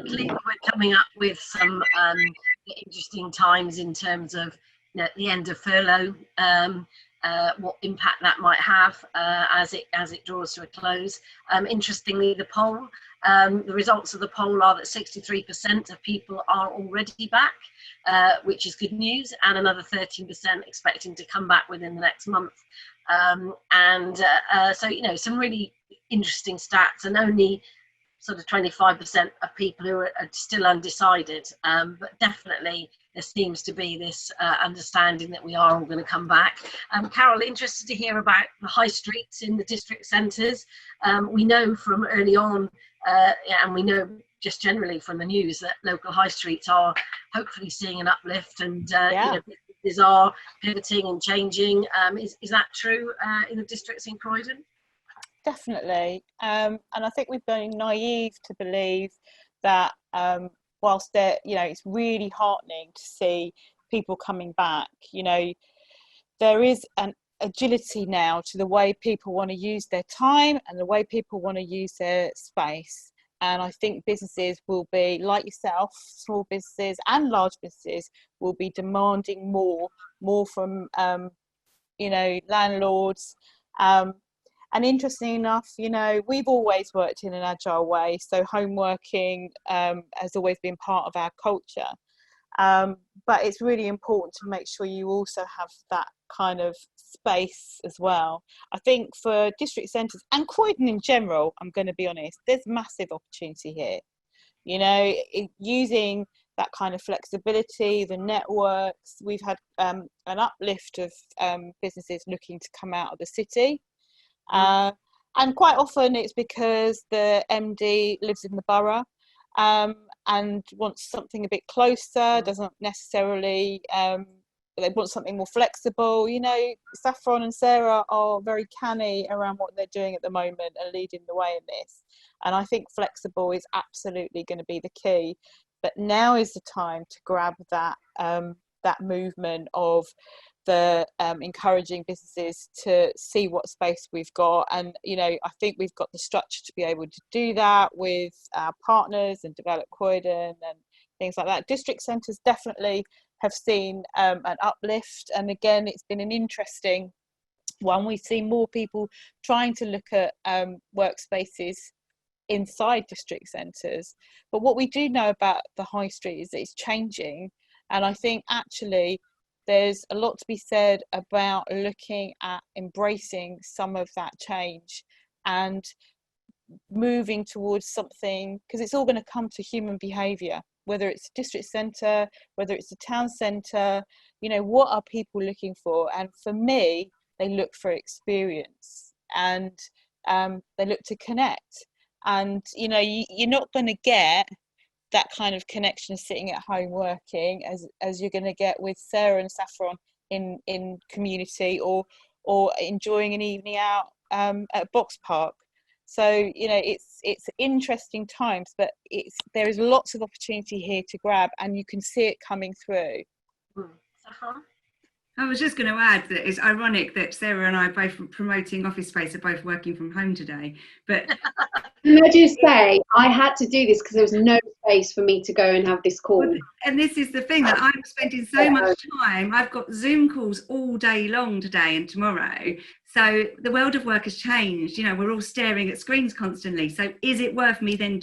[SPEAKER 3] key.
[SPEAKER 1] We're coming up with some interesting times in terms of the end of furlough. What impact that might have as it draws to a close. Interestingly, the results of the poll are that 63% of people are already back, which is good news, and another 13% expecting to come back within the next month. So some really interesting stats, and only sort of 25% of people who are still undecided, but definitely there seems to be this understanding that we are all going to come back. Carol, interested to hear about the high streets in the district centres. We know from early on, and we know just generally from the news, that local high streets are hopefully seeing an uplift, and businesses are pivoting and changing. Is that true in the districts in Croydon?
[SPEAKER 2] Definitely, and I think we've been naive to believe that whilst it's really heartening to see people coming back. There is an agility now to the way people want to use their time and the way people want to use their space. And I think businesses will be, like yourself, small businesses and large businesses will be demanding more from landlords. And interesting enough, we've always worked in an agile way. So home working has always been part of our culture. But it's really important to make sure you also have that kind of space as well. I think for district centres and Croydon in general, I'm going to be honest, there's massive opportunity here. Using that kind of flexibility, the networks, we've had an uplift of businesses looking to come out of the city. And quite often it's because the MD lives in the borough and wants something a bit closer, doesn't necessarily, they want something more flexible. Saffron and Sarah are very canny around what they're doing at the moment and leading the way in this. And I think flexible is absolutely going to be the key. But now is the time to grab that movement of the encouraging businesses to see what space we've got. And I think we've got the structure to be able to do that with our partners and Develop Croydon and things like that. District centres definitely have seen an uplift, and again it's been an interesting one. We see more people trying to look at workspaces inside district centres, but what we do know about the high street is that it's changing, and I think actually there's a lot to be said about looking at embracing some of that change and moving towards something, because it's all going to come to human behaviour, whether it's a district centre, whether it's a town centre. What are people looking for? And for me, they look for experience. And they look to connect. And you're not going to get that kind of connection sitting at home working as you're going to get with Sarah and Saffron in community, or enjoying an evening out at Box Park. So it's interesting times, but there is lots of opportunity here to grab, and you can see it coming through.
[SPEAKER 1] Saffron?
[SPEAKER 6] I was just going to add that it's ironic that Sarah and I, both promoting office space, are both working from home today. But
[SPEAKER 5] can I just say, I had to do this because there was no space for me to go and have this call.
[SPEAKER 6] And this is the thing, that I'm spending so much time. I've got Zoom calls all day long today and tomorrow. So the world of work has changed. We're all staring at screens constantly. So is it worth me then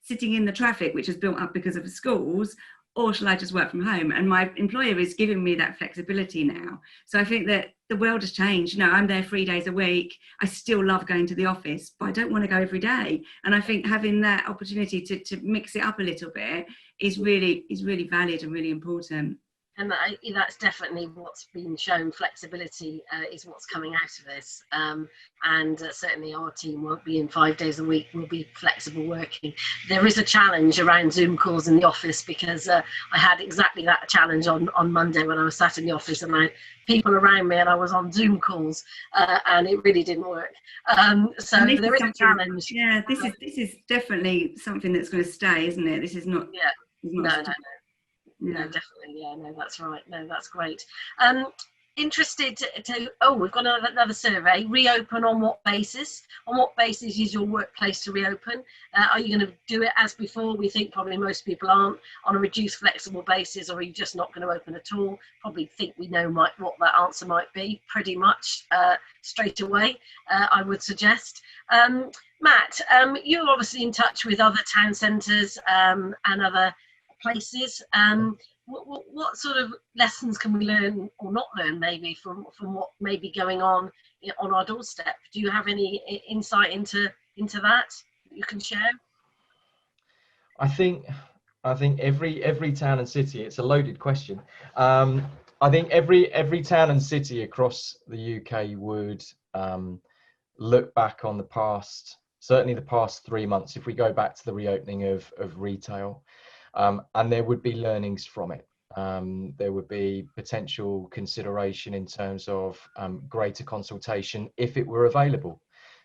[SPEAKER 6] sitting in the traffic, which has built up because of the schools? Or shall I just work from home? And my employer is giving me that flexibility now. So I think that the world has changed. I'm there 3 days a week. I still love going to the office, but I don't want to go every day. And I think having that opportunity to mix it up a little bit is really valid and really important.
[SPEAKER 1] And that's definitely what's been shown. Flexibility is what's coming out of this. And certainly our team won't be in 5 days a week. We'll be flexible working. There is a challenge around Zoom calls in the office, because I had exactly that challenge on Monday when I was sat in the office and I had people around me and I was on Zoom calls and it really didn't work. So there is a challenge.
[SPEAKER 6] Yeah, this is definitely something that's going to stay, isn't it? This is not.
[SPEAKER 1] Yeah. No, definitely. Yeah, no, that's right. No, that's great. Interested we've got another survey. Reopen on what basis? On what basis is your workplace to reopen? Are you going to do it as before? We think probably most people aren't. On a reduced flexible basis, or are you just not going to open at all? Probably think we know what that answer might be pretty much straight away, I would suggest. Matt, you're obviously in touch with other town centres and other places. What sort of lessons can we learn or not learn maybe from what may be going on our doorstep? Do you have any insight into that you can share?
[SPEAKER 4] I think every town and city, it's a loaded question. I think every town and city across the UK would look back on certainly the past 3 months, if we go back to the reopening of retail. And there would be learnings from it. There would be potential consideration in terms of greater consultation if it were available.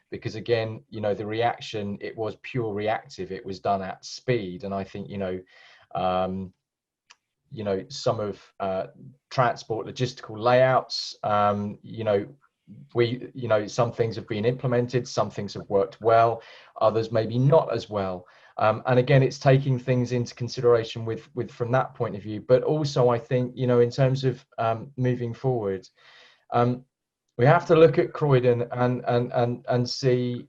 [SPEAKER 4] Because again, the reaction, it was pure reactive. It was done at speed. And I think, some of transport logistical layouts, some things have been implemented, some things have worked well, others maybe not as well. And again, it's taking things into consideration with from that point of view. But also, I think, in terms of moving forward, we have to look at Croydon and see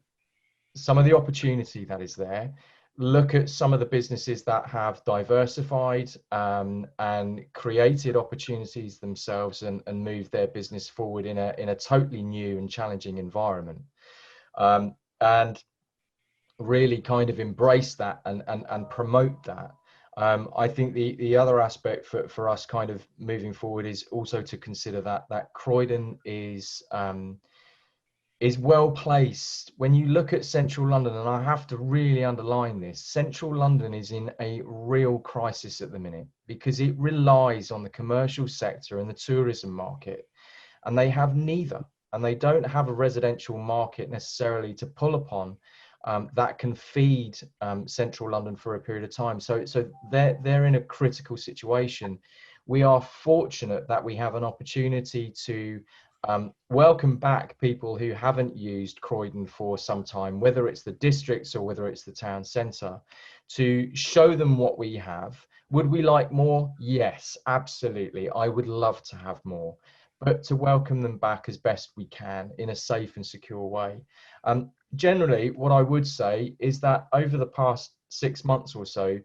[SPEAKER 4] some of the opportunity that is there. Look at some of the businesses that have diversified and created opportunities themselves and moved their business forward in a totally new and challenging environment. And really kind of embrace that and promote that. I think the other aspect for us kind of moving forward is also to consider that Croydon is well placed. When you look at central London, and I have to really underline this, central London is in a real crisis at the minute because it relies on the commercial sector and the tourism market, and they have neither, and they don't have a residential market necessarily to pull upon that can feed central London for a period of time. So they're in a critical situation. We are fortunate that we have an opportunity to welcome back people who haven't used Croydon for some time, whether it's the districts or whether it's the town centre, to show them what we have. Would we like more? Yes, absolutely. I would love to have more, but to welcome them back as best we can in a safe and secure way. Generally, what I would say is that over the past 6 months or so,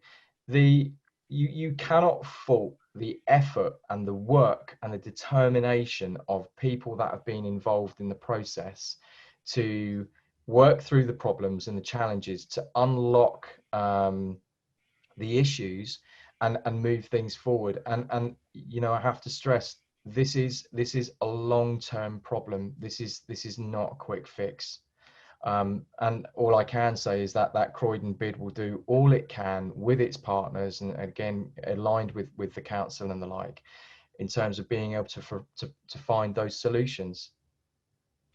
[SPEAKER 4] you cannot fault the effort and the work and the determination of people that have been involved in the process to work through the problems and the challenges, to unlock the issues and move things forward. And I have to stress, this is a long-term problem. This is not a quick fix. And all I can say is that that Croydon bid will do all it can with its partners, and again aligned with the council and the like, in terms of being able to find those solutions.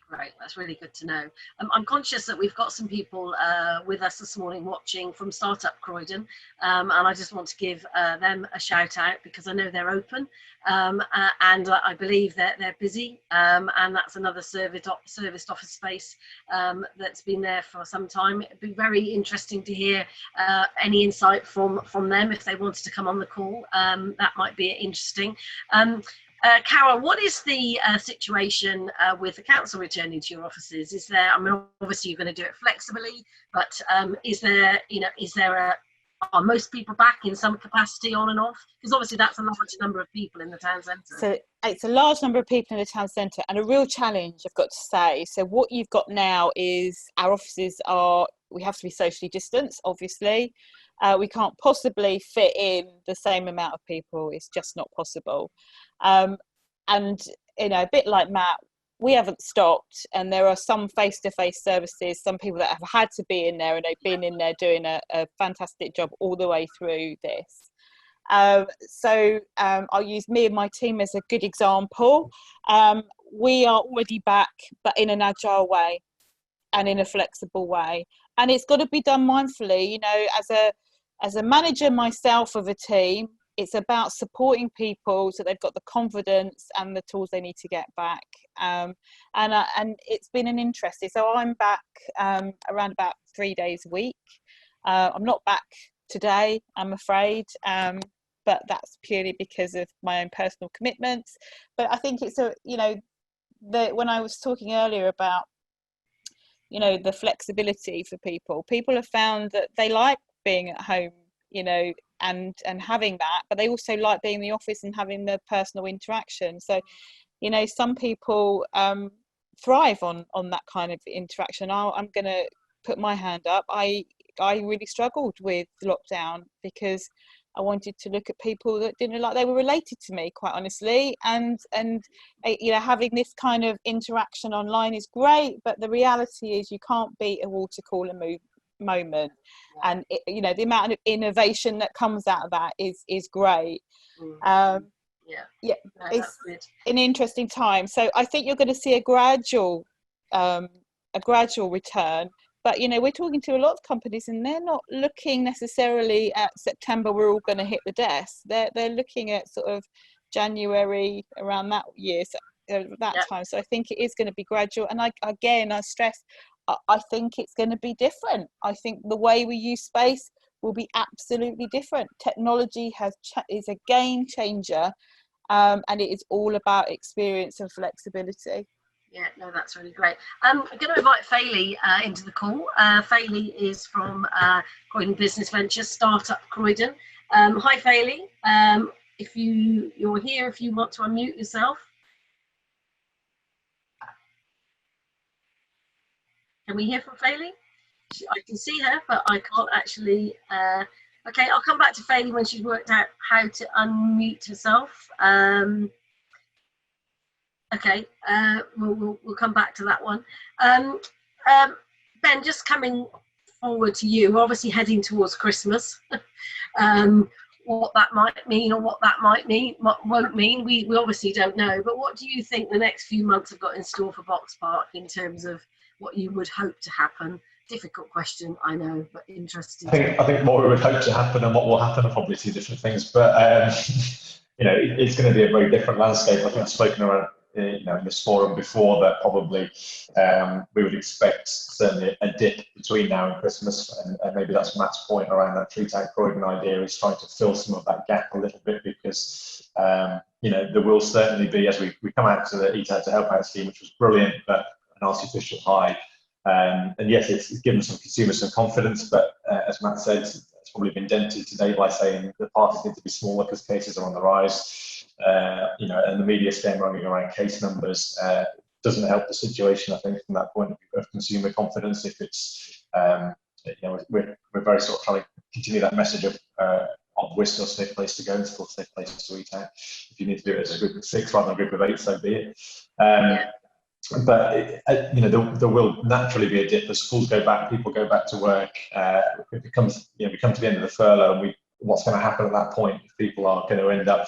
[SPEAKER 1] Right, that's really good to know. I'm conscious that we've got some people with us this morning watching from Startup Croydon, and I just want to give them a shout out because I know they're open, and I believe that they're busy, and that's another serviced office space that's been there for some time. It'd be very interesting to hear any insight from them if they wanted to come on the call. That might be interesting. Cara, what is the situation with the council returning to your offices? Is there, I mean, obviously you're going to do it flexibly, but are most people back in some capacity on and off? Because obviously that's a large number of people in the town centre.
[SPEAKER 2] So it's a large number of people in the town centre and a real challenge, I've got to say. So what you've got now is our offices we have to be socially distanced, obviously. We can't possibly fit in the same amount of people. It's just not possible. And, a bit like Matt, we haven't stopped, and there are some face-to-face services, some people that have had to be in there, and they've been in there doing a fantastic job all the way through this. So I'll use me and my team as a good example. We are already back, but in an agile way and in a flexible way. And it's got to be done mindfully. As a manager myself of a team, it's about supporting people so they've got the confidence and the tools they need to get back. And it's been an interest. So I'm back around about 3 days a week. I'm not back today, I'm afraid, but that's purely because of my own personal commitments. But I think it's when I was talking earlier about the flexibility for people have found that they like being at home, and having that, but they also like being in the office and having the personal interaction. So, some people thrive on that kind of interaction. I'm going to put my hand up. I really struggled with lockdown because I wanted to look at people that didn't look like they were related to me, quite honestly. And having this kind of interaction online is great, but the reality is you can't beat a water cooler moment. And the amount of innovation that comes out of that is great. It's an interesting time. So I think you're going to see a gradual return. But we're talking to a lot of companies, and they're not looking necessarily at September. We're all going to hit the desk. They're looking at sort of January, around that year, time. So I think it is going to be gradual. And I stress, I think it's going to be different. I think the way we use space will be absolutely different. Technology is a game changer, and it is all about experience and flexibility.
[SPEAKER 1] Yeah, no, that's really great. I'm going to invite Fayley into the call. Fayley is from Croydon Business Ventures, Startup Croydon. Hi, Fayley. If you're here, if you want to unmute yourself. Can we hear from Fayley? I can see her, but I can't actually. Okay, I'll come back to Fayley when she's worked out how to unmute herself. Okay, we'll come back to that one. Ben, just coming forward to you, we're obviously heading towards Christmas. What that might mean or what that won't mean, we obviously don't know. But what do you think the next few months have got in store for Box Park in terms of what you would hope to happen? Difficult question, I know, but interesting.
[SPEAKER 3] I think what we would hope to happen and what will happen are probably two different things. But it's going to be a very different landscape. I think I've spoken around in this forum before that probably we would expect certainly a dip between now and Christmas, and maybe that's Matt's point around that Treetag Croydon idea, is trying to fill some of that gap a little bit, because there will certainly be, as we come out to the Eat Out to Help Out scheme, which was brilliant, but an artificial high. And yes, it's given some consumers some confidence, but as Matt said, it's probably been dented today by saying the parties need to be smaller because cases are on the rise. And the media scamming around case numbers doesn't help the situation, I think, from that point of consumer confidence. If it's, we're very sort of trying to continue that message of we're still a safe place to go and still a safe place to eat out. If you need to do it as a group of 6 rather than a group of 8, so be it. but there will naturally be a dip as schools go back, people go back to work. It becomes, we come to the end of the furlough, and what's going to happen at that point if people are going to end up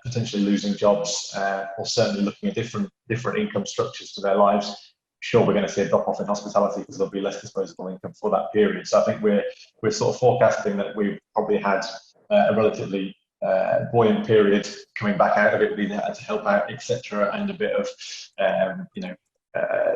[SPEAKER 3] potentially losing jobs, or certainly looking at different income structures to their lives. Sure, we're going to see a drop off in hospitality because there'll be less disposable income for that period. So I think we're sort of forecasting that we've probably had a relatively buoyant period coming back out of it, being able to help out, etc., and a bit of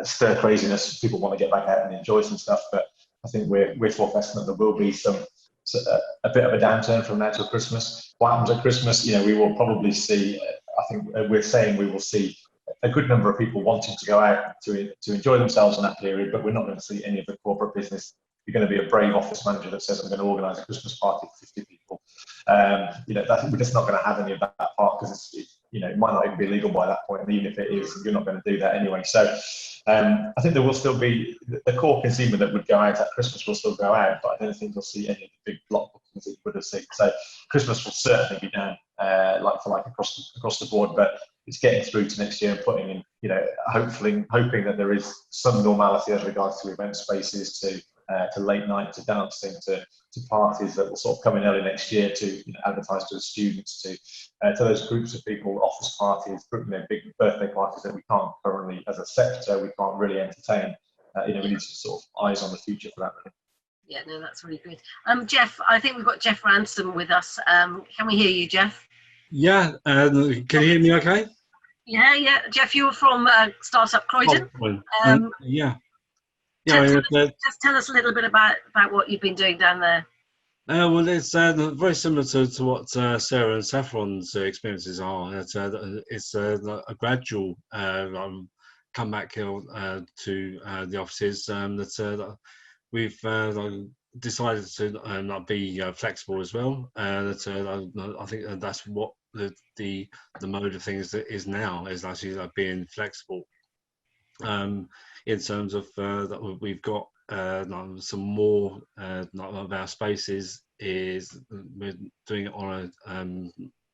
[SPEAKER 3] stir craziness. People want to get back out and enjoy some stuff, but I think we're forecasting that there will be a bit of a downturn from now till Christmas. What happens at Christmas? We will probably see. I think we're saying we will see a good number of people wanting to go out to enjoy themselves in that period, but we're not going to see any of the corporate business. You're going to be a brave office manager that says, I'm going to organise a Christmas party for 50 people. We're just not going to have any of that part, because it might not even be legal by that point, and even if it is, you're not going to do that anyway. So I think there will still be the core consumer that would go out at Christmas will still go out, but I don't think you'll see any of the big block bookings that you would have seen. So Christmas will certainly be down like for like across the board, but it's getting through to next year and putting in, hoping that there is some normality as regards to event spaces, to late night, to dancing, to parties that will sort of come in early next year, to advertise to the students, to those groups of people, office parties, big birthday parties that we can't currently, as a sector, we can't really entertain. We need to sort of eyes on the future for that. Really.
[SPEAKER 1] Yeah, no, that's really good. Jeff, I think we've got Jeff Ransom with us. Can we hear you, Jeff?
[SPEAKER 7] Yeah, can you hear me okay?
[SPEAKER 1] Yeah. Jeff, you were from Startup Croydon.
[SPEAKER 7] Yeah.
[SPEAKER 1] Just tell us a little bit about what you've been doing down there.
[SPEAKER 7] Well, it's very similar to what Sarah and Saffron's experiences are. It's a gradual comeback to the offices that we've decided to not be flexible as well. I think that's what the mode of things that is now, is actually being flexible. In terms of that, we've got some more of our spaces is we're doing it on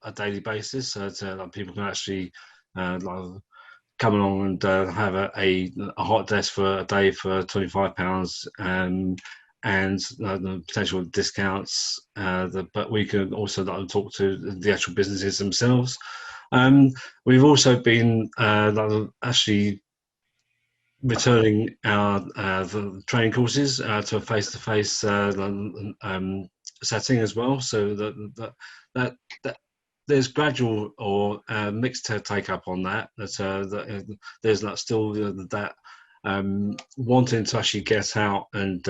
[SPEAKER 7] a daily basis, so that people can actually come along and have a hot desk for a day for £25, and the potential discounts. But we can also talk to the actual businesses themselves. We've also been actually returning our training courses to a face-to-face setting as well, so that there's gradual or mixed take up on that. There's still that wanting to actually get out and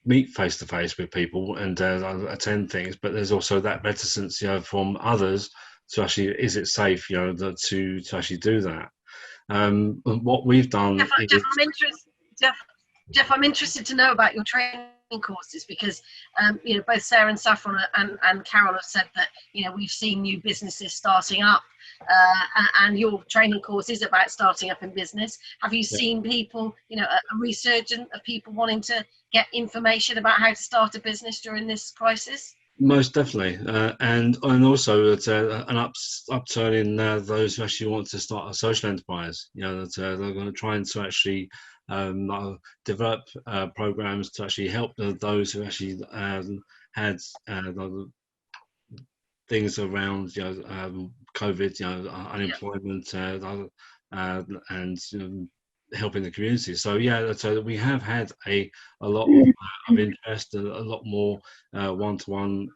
[SPEAKER 7] meet face-to-face with people and attend things, but there's also that reticence, from others to actually, is it safe, to actually do that. What we've done.
[SPEAKER 1] Jeff, I'm interested to know about your training courses, because both Sarah and Saffron and Carol have said that we've seen new businesses starting up, and your training course is about starting up in business. Have you seen people, a resurgence of people wanting to get information about how to start a business during this crisis?
[SPEAKER 7] Most definitely, and also an upturn in those who actually want to start a social enterprise. That they're going to try to actually develop programs to actually help those who actually had things around COVID, unemployment, and helping the community. So so we have had a lot of interest, a lot more one-to-one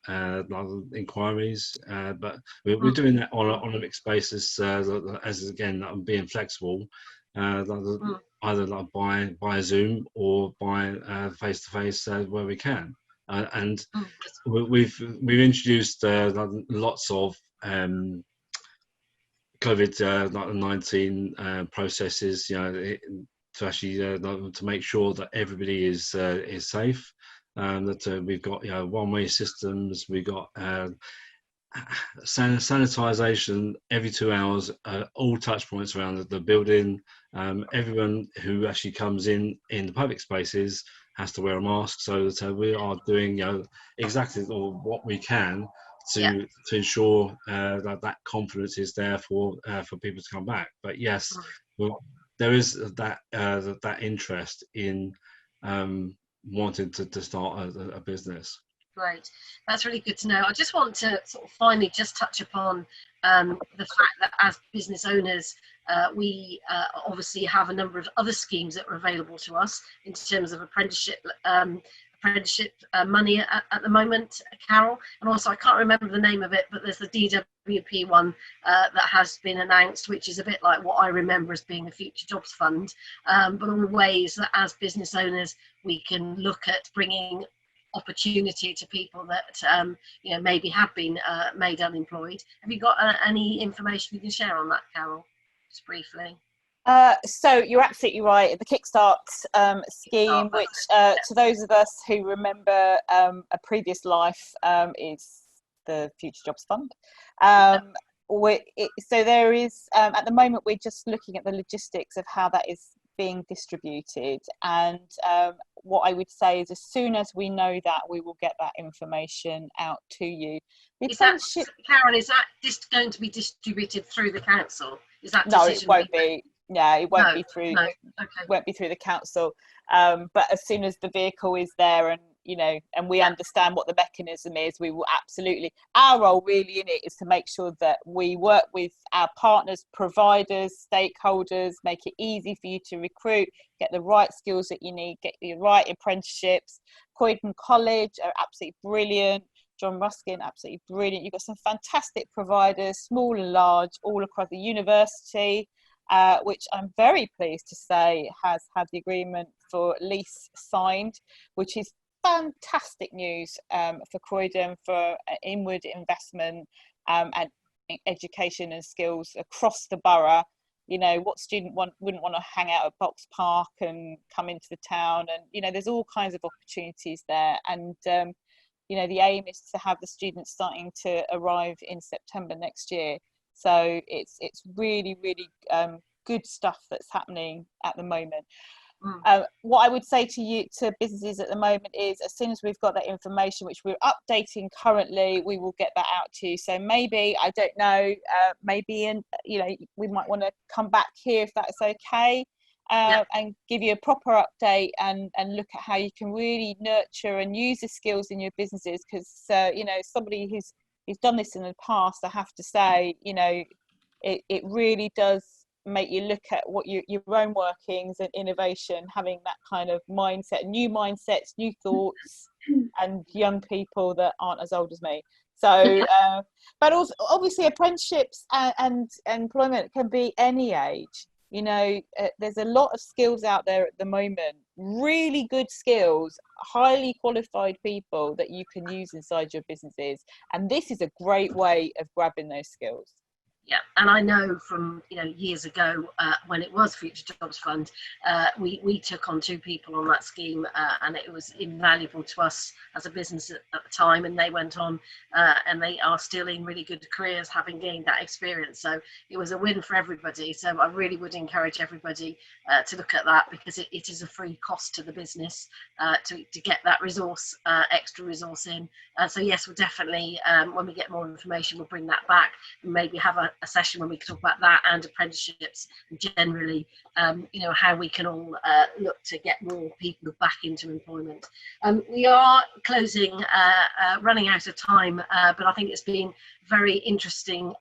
[SPEAKER 7] inquiries, but we're doing that on a mixed basis, as again, being flexible, either by Zoom or by face-to-face where we can, and we've introduced lots of COVID-19 processes, to actually to make sure that everybody is safe, that we've got one-way systems, we've got sanitization every 2 hours, all touch points around the building. Everyone who actually comes in the public spaces has to wear a mask, so that we are doing exactly what we can to ensure that confidence is there for people to come back. But yes, well, there is that interest in wanting to start a business.
[SPEAKER 1] Great, that's really good to know. I just want to sort of finally just touch upon the fact that as business owners, we obviously have a number of other schemes that are available to us in terms of apprenticeship money at the moment, Carol. And also, I can't remember the name of it, but there's the DWP one that has been announced, which is a bit like what I remember as being a Future Jobs Fund, but all ways that as business owners we can look at bringing opportunity to people that you know, maybe have been made unemployed. Have you got any information you can share on that, Carol, just briefly?
[SPEAKER 2] So you're absolutely right. The Kickstart scheme, which to those of us who remember a previous life, is the Future Jobs Fund. So there is, at the moment, we're just looking at the logistics of how that is being distributed, and what I would say is as soon as we know that, we will get that information out to you.
[SPEAKER 1] Karen, is that just going to be distributed through the council? Is that
[SPEAKER 2] no, it won't be. Yeah, it won't be through.
[SPEAKER 1] No. Okay.
[SPEAKER 2] Won't be through the council. But as soon as the vehicle is there, and you know, and we understand what the mechanism is, we will absolutely. Our role really in it is to make sure that we work with our partners, providers, stakeholders, make it easy for you to recruit, get the right skills that you need, get the right apprenticeships. Croydon College are absolutely brilliant. John Ruskin, absolutely brilliant. You've got some fantastic providers, small and large, all across the university. Which I'm very pleased to say has had the agreement for lease signed, which is fantastic news for Croydon, for inward investment and education and skills across the borough. You know, what student wouldn't want to hang out at Box Park and come into the town? And, you know, there's all kinds of opportunities there. And, you know, the aim is to have the students starting to arrive in September next year. So it's really, really good stuff that's happening at the moment. What I would say to businesses at the moment is, as soon as we've got that information, which we're updating currently, we will get that out to you. So maybe, I don't know, maybe you know, we might want to come back here if that's okay, and give you a proper update and look at how you can really nurture and use the skills in your businesses. Because you know, somebody who's done this in the past, I have to say, you know, it really does make you look at what your own workings and innovation, having that kind of mindset, new mindsets, new thoughts, and young people that aren't as old as me. So, but also obviously apprenticeships and employment can be any age. You know, there's a lot of skills out there at the moment, really good skills, highly qualified people that you can use inside your businesses. And this is a great way of grabbing those skills.
[SPEAKER 1] Yeah, and I know from, you know, years ago when it was Future Jobs Fund, we took on 2 people on that scheme, and it was invaluable to us as a business at the time, and they went on and they are still in really good careers having gained that experience. So it was a win for everybody. So I really would encourage everybody to look at that, because it is a free cost to the business to get that resource, extra resource in. So yes, we'll definitely, when we get more information, we'll bring that back and maybe have a session when we can talk about that and apprenticeships and generally, you know, how we can all look to get more people back into employment. We are closing, running out of time, but I think it's been very interesting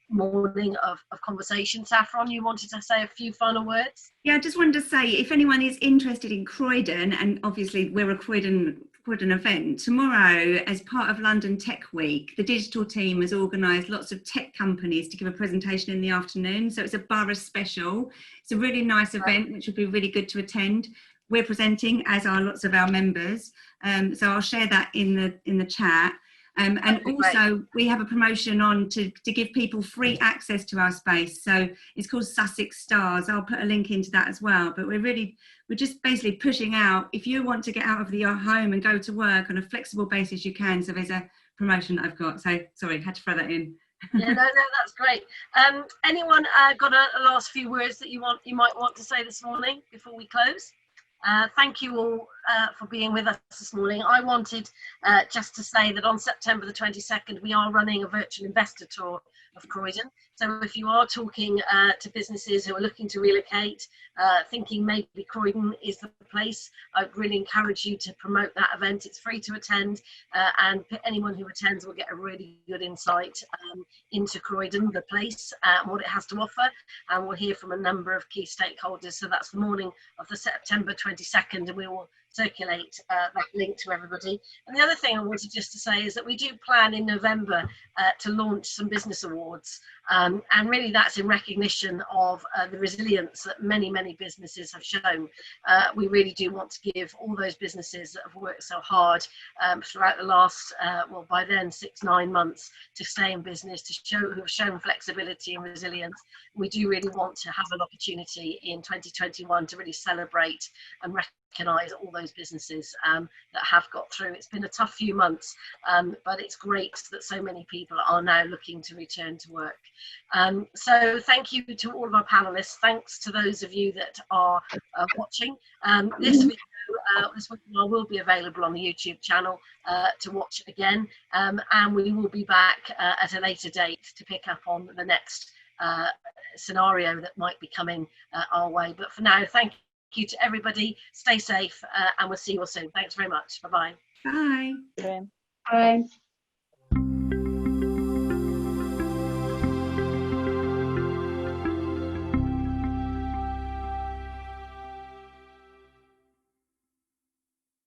[SPEAKER 1] morning of conversation. Saffron, you wanted to say a few final words?
[SPEAKER 6] Yeah, I just wanted to say, if anyone is interested in Croydon, and obviously we're a Croydon event, tomorrow as part of London Tech Week, the digital team has organised lots of tech companies to give a presentation in the afternoon. So it's a borough special. It's a really nice event, which would be really good to attend. We're presenting, as are lots of our members. So I'll share that in the chat. And also we have a promotion on to give people free access to our space. So it's called Sussex Stars. I'll put a link into that as well. But we're just basically pushing out, if you want to get out of your home and go to work on a flexible basis, you can. So there's a promotion that I've got. So sorry, had to throw that in.
[SPEAKER 1] Yeah, no, that's great. Anyone got a last few words that you might want to say this morning before we close? Thank you all for being with us this morning. I wanted just to say that on September the 22nd, we are running a virtual investor tour of Croydon. So if you are talking to businesses who are looking to relocate, thinking maybe Croydon is the place, I'd really encourage you to promote that event. It's free to attend, and anyone who attends will get a really good insight into Croydon, the place, and what it has to offer. And we'll hear from a number of key stakeholders. So that's the morning of the September 22nd, and we will circulate that link to everybody. And the other thing I wanted just to say is that we do plan in November to launch some business awards, and really that's in recognition of the resilience that many businesses have shown. We really do want to give all those businesses that have worked so hard throughout the last, well, by then 6-9 months to stay in business, to show who have shown flexibility and resilience. We do really want to have an opportunity in 2021 to really celebrate and recognise all those businesses that have got through. It's been a tough few months, but it's great that so many people are now looking to return to work. So thank you to all of our panellists. Thanks to those of you that are watching. This video, this webinar will be available on the YouTube channel to watch again, and we will be back at a later date to pick up on the next scenario that might be coming our way. But for now, thank you to everybody. Stay safe, and we'll see you all soon. Thanks very much. Bye-bye.
[SPEAKER 6] Bye.
[SPEAKER 2] Yeah.
[SPEAKER 5] Bye.